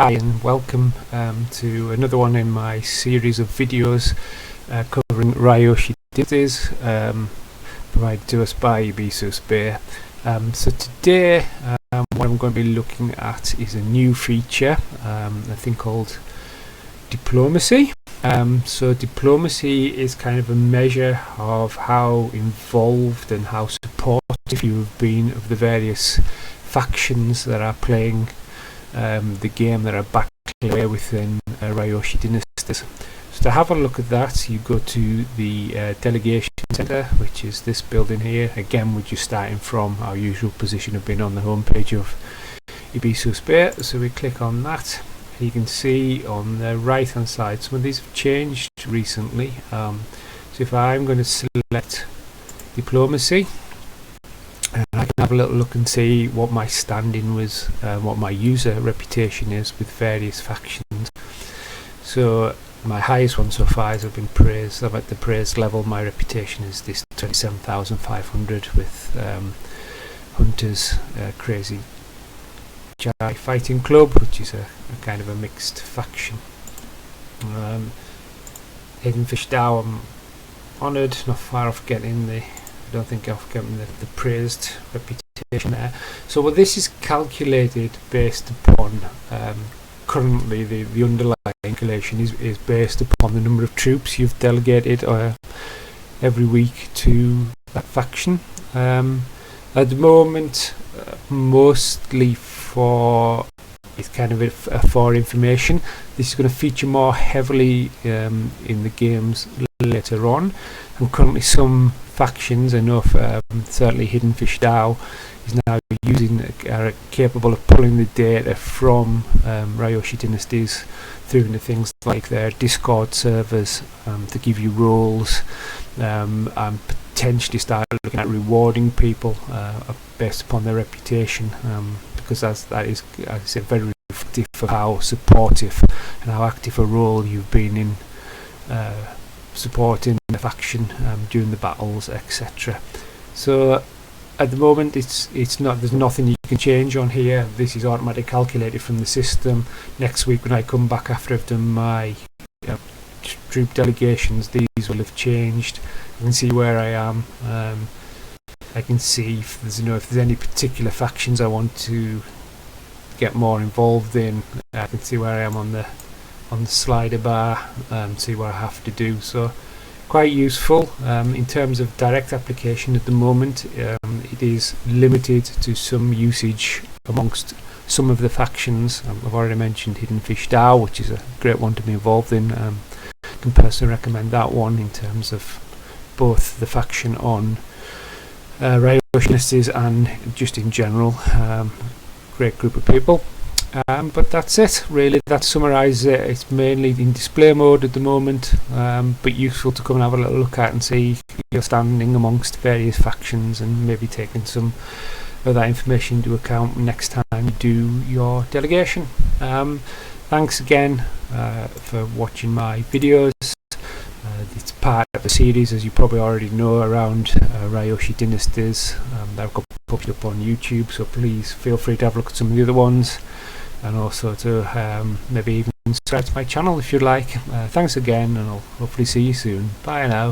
Hi and welcome to another one in my series of videos covering Ryoshi Dynasties, provided to us by Ebisusbay. So today what I'm going to be looking at is a new feature, a thing called diplomacy. So diplomacy is kind of a measure of how involved and how supportive you've been of the various factions that are playing the game, that are backed away within Ryoshi Dynasties. So to have a look at that, you go to the delegation centre, which is this building here. Again, we're just starting from our usual position of being on the home page of Ebisusbay. So we click on that. You can see on the right hand side some of these have changed recently. So if I'm going to select diplomacy, I can have a little look and see what my standing was, what my user reputation is with various factions. So my highest one so far is I've been praised. I'm at the praise level. My reputation is this 27,500 with Hunter's Crazy Jai Fighting Club, which is a kind of a mixed faction. Hidden Fish Dow, I'm honoured, not far off getting the, I don't think I've gotten the praised reputation there. So what this is calculated based upon, currently the underlying calculation is based upon the number of troops you've delegated every week to that faction. At the moment, mostly for it's kind of for information. This is going to feature more heavily in the games later on. And currently some factions, I know certainly Hidden Fish Dow is now are capable of pulling the data from Ryoshi Dynasties through into things like their Discord servers to give you roles, and potentially start looking at rewarding people based upon their reputation, because that is, as I said, very reflective of how supportive and how active a role you've been in supporting the faction during the battles, etc. So at the moment there's nothing you can change on here. This is automatically calculated from the system. Next week when I come back after I've done my troop delegations, these will have changed. I can see where I am. I can see if there's any particular factions I want to get more involved in. I can see where I am on the slider bar, see what I have to do. So quite useful. In terms of direct application at the moment, it is limited to some usage amongst some of the factions. I've already mentioned Hidden Fish Dow, which is a great one to be involved in. I can personally recommend that one in terms of both the faction on Ryoshi Dynasties and just in general. Great group of people. But that's it really. That summarises it. It's mainly in display mode at the moment, but useful to come and have a little look at and see your standing amongst various factions, and maybe taking some of that information into account next time you do your delegation. Thanks again for watching my videos. It's part of a series, as you probably already know, around Ryoshi Dynasties that I've got published up on YouTube, so please feel free to have a look at some of the other ones, and also to maybe even subscribe to my channel if you'd like. Thanks again, and I'll hopefully see you soon. Bye now.